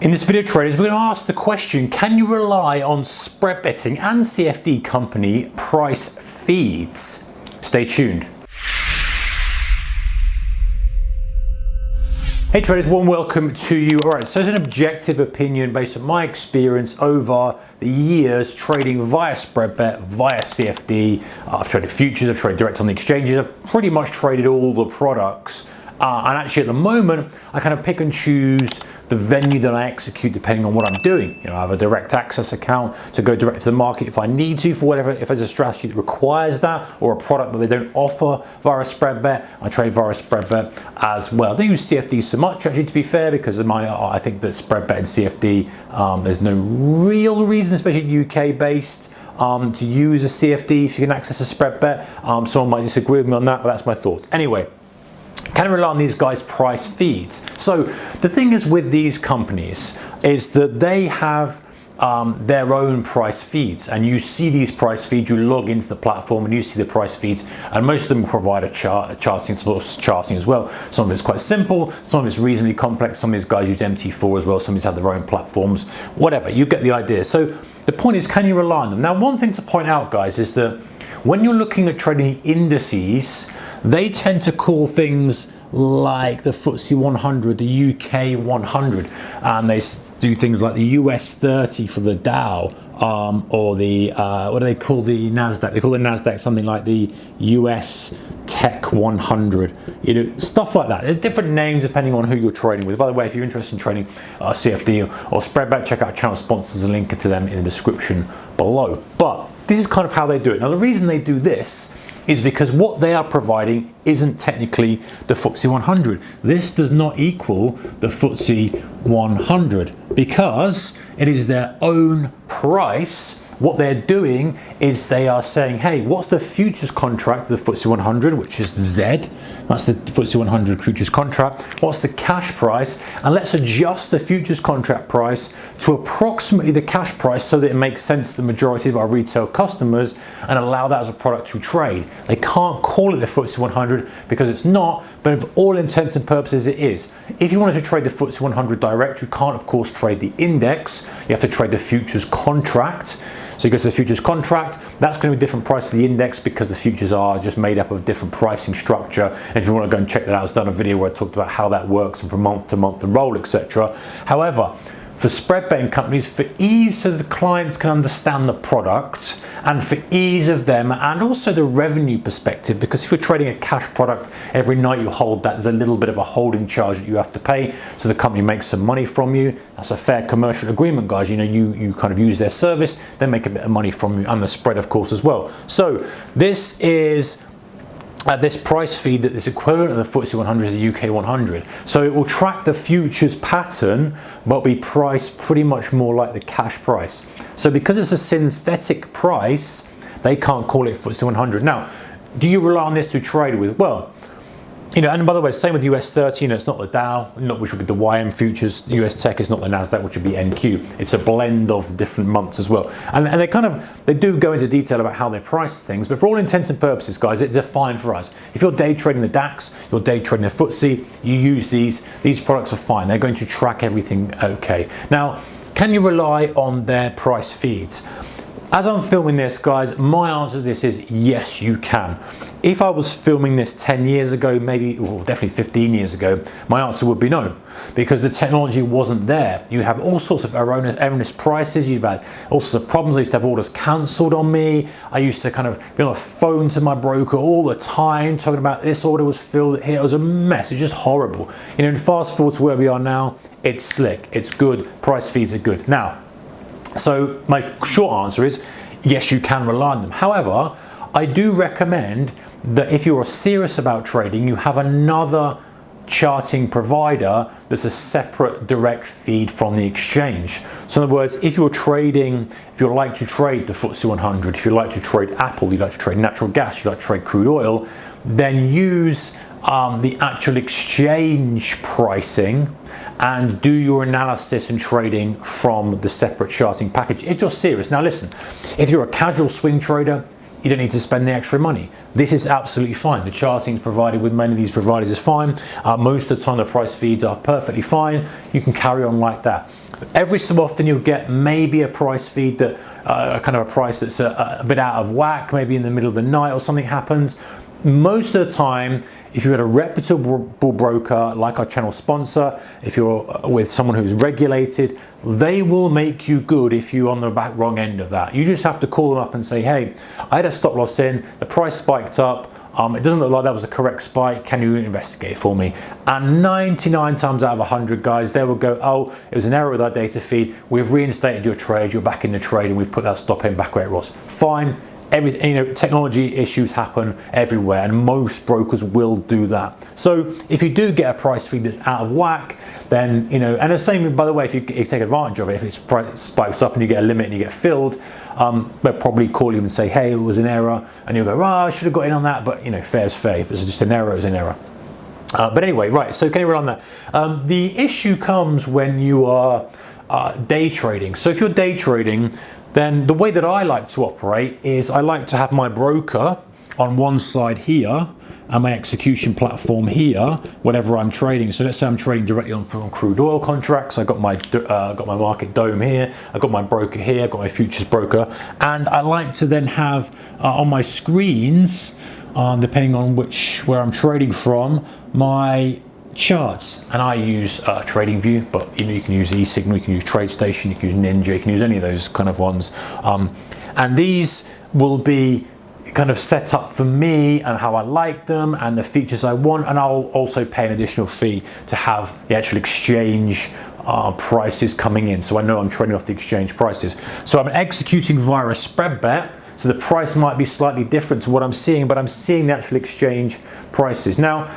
In this video, traders, we're going to ask the question, can you rely on spread betting and CFD company price feeds? Stay tuned. Hey traders, warm welcome to you. All right, so it's an objective opinion based on my experience over the years trading via spread bet, via CFD. I've traded futures, I've traded direct on the exchanges, I've pretty much traded all the products. And actually at the moment, I kind of pick and choose the venue that I execute depending on what I'm doing. You know, I have a direct access account to go direct to the market if I need to for whatever, if there's a strategy that requires that, or a product that they don't offer via a spread bet, I trade via a spread bet as well. I don't use CFD so much actually, to be fair, because of I think that spread bet and CFD, there's no real reason, especially UK based, to use a CFD if you can access a spread bet. Someone might disagree with me on that, but that's my thoughts. Anyway, can I rely on these guys' price feeds? So the thing is with these companies is that they have their own price feeds, and you see these price feeds, you log into the platform and you see the price feeds, and most of them provide a charting as well. Some of it's quite simple, some of it's reasonably complex, some of these guys use MT4 as well, some of these have their own platforms, whatever, you get the idea. So the point is, can you rely on them? Now, one thing to point out, guys, is that when you're looking at trading indices, they tend to call things like the FTSE 100, the UK 100, and they do things like the US 30 for the Dow, or the, what do they call the NASDAQ? They call the NASDAQ something like the US Tech 100, you know, stuff like that. They're different names depending on who you're trading with. By the way, if you're interested in trading CFD or spread bet, check out channel sponsors, a link to them in the description below. But this is kind of how they do it. Now, the reason they do this is because what they are providing isn't technically the FTSE 100. This does not equal the FTSE 100 because it is their own price. What they're doing is they are saying, hey, what's the futures contract of the FTSE 100, which is Z? That's the FTSE 100 futures contract. What's the cash price? And let's adjust the futures contract price to approximately the cash price so that it makes sense to the majority of our retail customers and allow that as a product to trade. They can't call it the FTSE 100 because it's not, but for all intents and purposes it is. If you wanted to trade the FTSE 100 direct, you can't of course trade the index. You have to trade the futures contract. So you go to the futures contract, that's going to be a different price to the index because the futures are just made up of different pricing structure. And if you want to go and check that out, I've done a video where I talked about how that works and from month to month and roll, etc. However, for spread betting companies, for ease so the clients can understand the product, and for ease of them and also the revenue perspective, because if you're trading a cash product every night you hold that, there's a little bit of a holding charge that you have to pay so the company makes some money from you. That's a fair commercial agreement, guys. You know, you kind of use their service, they make a bit of money from you, and the spread of course as well. So this is this price feed that is equivalent to the FTSE 100 is the UK 100. So it will track the futures pattern, but be priced pretty much more like the cash price. So because it's a synthetic price, they can't call it FTSE 100. Now, do you rely on this to trade with? Well, you know, and by the way, same with US 30, you know, it's not the Dow, which would be the YM futures. US Tech is not the NASDAQ, which would be NQ. It's a blend of different months as well. And they do go into detail about how they price things, but for all intents and purposes, guys, it's fine for us. If you're day trading the DAX, you're day trading the FTSE, you use these products are fine. They're going to track everything okay. Now, can you rely on their price feeds? As I'm filming this, guys, my answer to this is yes, you can. If I was filming this 10 years ago, maybe, well, definitely 15 years ago, my answer would be no, because the technology wasn't there. You have all sorts of erroneous prices, you've had all sorts of problems. I used to have orders cancelled on me. I used to kind of be on the phone to my broker all the time, talking about this order was filled here. It was a mess, it's just horrible. You know, and fast forward to where we are now, it's slick, it's good, price feeds are good. Now, so my short answer is yes, you can rely on them. However, I do recommend that if you're serious about trading, you have another charting provider that's a separate direct feed from the exchange. So in other words, if you're trading, if you like to trade the FTSE 100, if you like to trade Apple, you like to trade natural gas, you like to trade crude oil, then use the actual exchange pricing and do your analysis and trading from the separate charting package if you're serious. Now listen, if you're a casual swing trader, you don't need to spend the extra money. This is absolutely fine. The charting provided with many of these providers is fine. Most of the time the price feeds are perfectly fine. You can carry on like that. Every so often you'll get maybe a price feed that kind of a price that's a bit out of whack, maybe in the middle of the night or something happens. Most of the time, if you're at a reputable broker like our channel sponsor, if you're with someone who's regulated, they will make you good if you're on the wrong end of that. You just have to call them up and say, hey, I had a stop loss in, the price spiked up, it doesn't look like that was a correct spike, can you investigate it for me? And 99 times out of 100 guys, they will go, oh, it was an error with our data feed, we've reinstated your trade, you're back in the trade, and we've put that stop in back where it was. Fine. Technology issues happen everywhere, and most brokers will do that. So if you do get a price feed that's out of whack, then and the same, by the way, if you take advantage of it, if it spikes up and you get a limit and you get filled, they'll probably call you and say, hey, it was an error, and you'll go, oh, I should have got in on that, but fair's fair. If it's just an error, it's an error. But anyway, right, so can you run that? The issue comes when you are day trading. So if you're day trading, then the way that I like to operate is I like to have my broker on one side here and my execution platform here, whatever I'm trading. So let's say I'm trading directly on crude oil contracts. I got my market dome here. I got my broker here. I got my futures broker, and I like to then have on my screens, depending on where I'm trading from, my charts. And I use TradingView, but you can use eSignal, you can use TradeStation, you can use Ninja, you can use any of those kind of ones, and these will be kind of set up for me and how I like them and the features I want, and I'll also pay an additional fee to have the actual exchange prices coming in, so I know I'm trading off the exchange prices. So I'm executing via a spread bet, so the price might be slightly different to what I'm seeing, but I'm seeing the actual exchange prices. Now,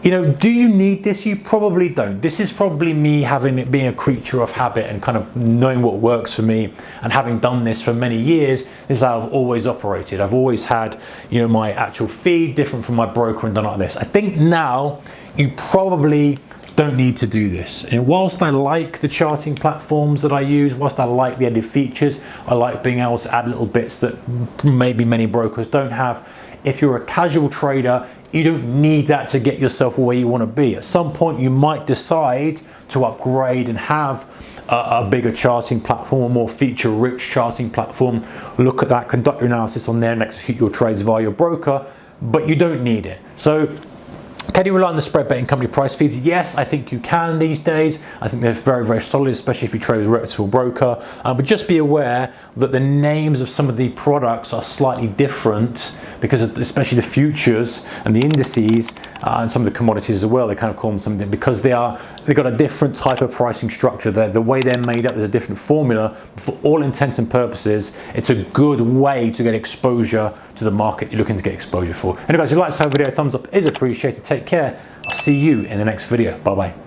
do you need this? You probably don't. This is probably me being a creature of habit and kind of knowing what works for me, and having done this for many years. This is how I've always operated. I've always had, my actual feed different from my broker and done like this. I think now you probably don't need to do this. And whilst I like the charting platforms that I use, whilst I like the added features, I like being able to add little bits that maybe many brokers don't have. If you're a casual trader, you don't need that to get yourself where you want to be. At some point you might decide to upgrade and have a bigger charting platform, a more feature-rich charting platform. Look at that, conduct your analysis on there and execute your trades via your broker, but you don't need it. So can you rely on the spread betting company price feeds? Yes, I think you can these days. I think they're very, very solid, especially if you trade with a reputable broker. But just be aware that the names of some of the products are slightly different, because especially the futures and the indices and some of the commodities as well, they kind of call them something because they've got a different type of pricing structure. The way they're made up is a different formula. For all intents and purposes, it's a good way to get exposure to the market you're looking to get exposure for. Anyway, guys, if you like this video, thumbs up is appreciated. Take care. I'll see you in the next video. Bye bye.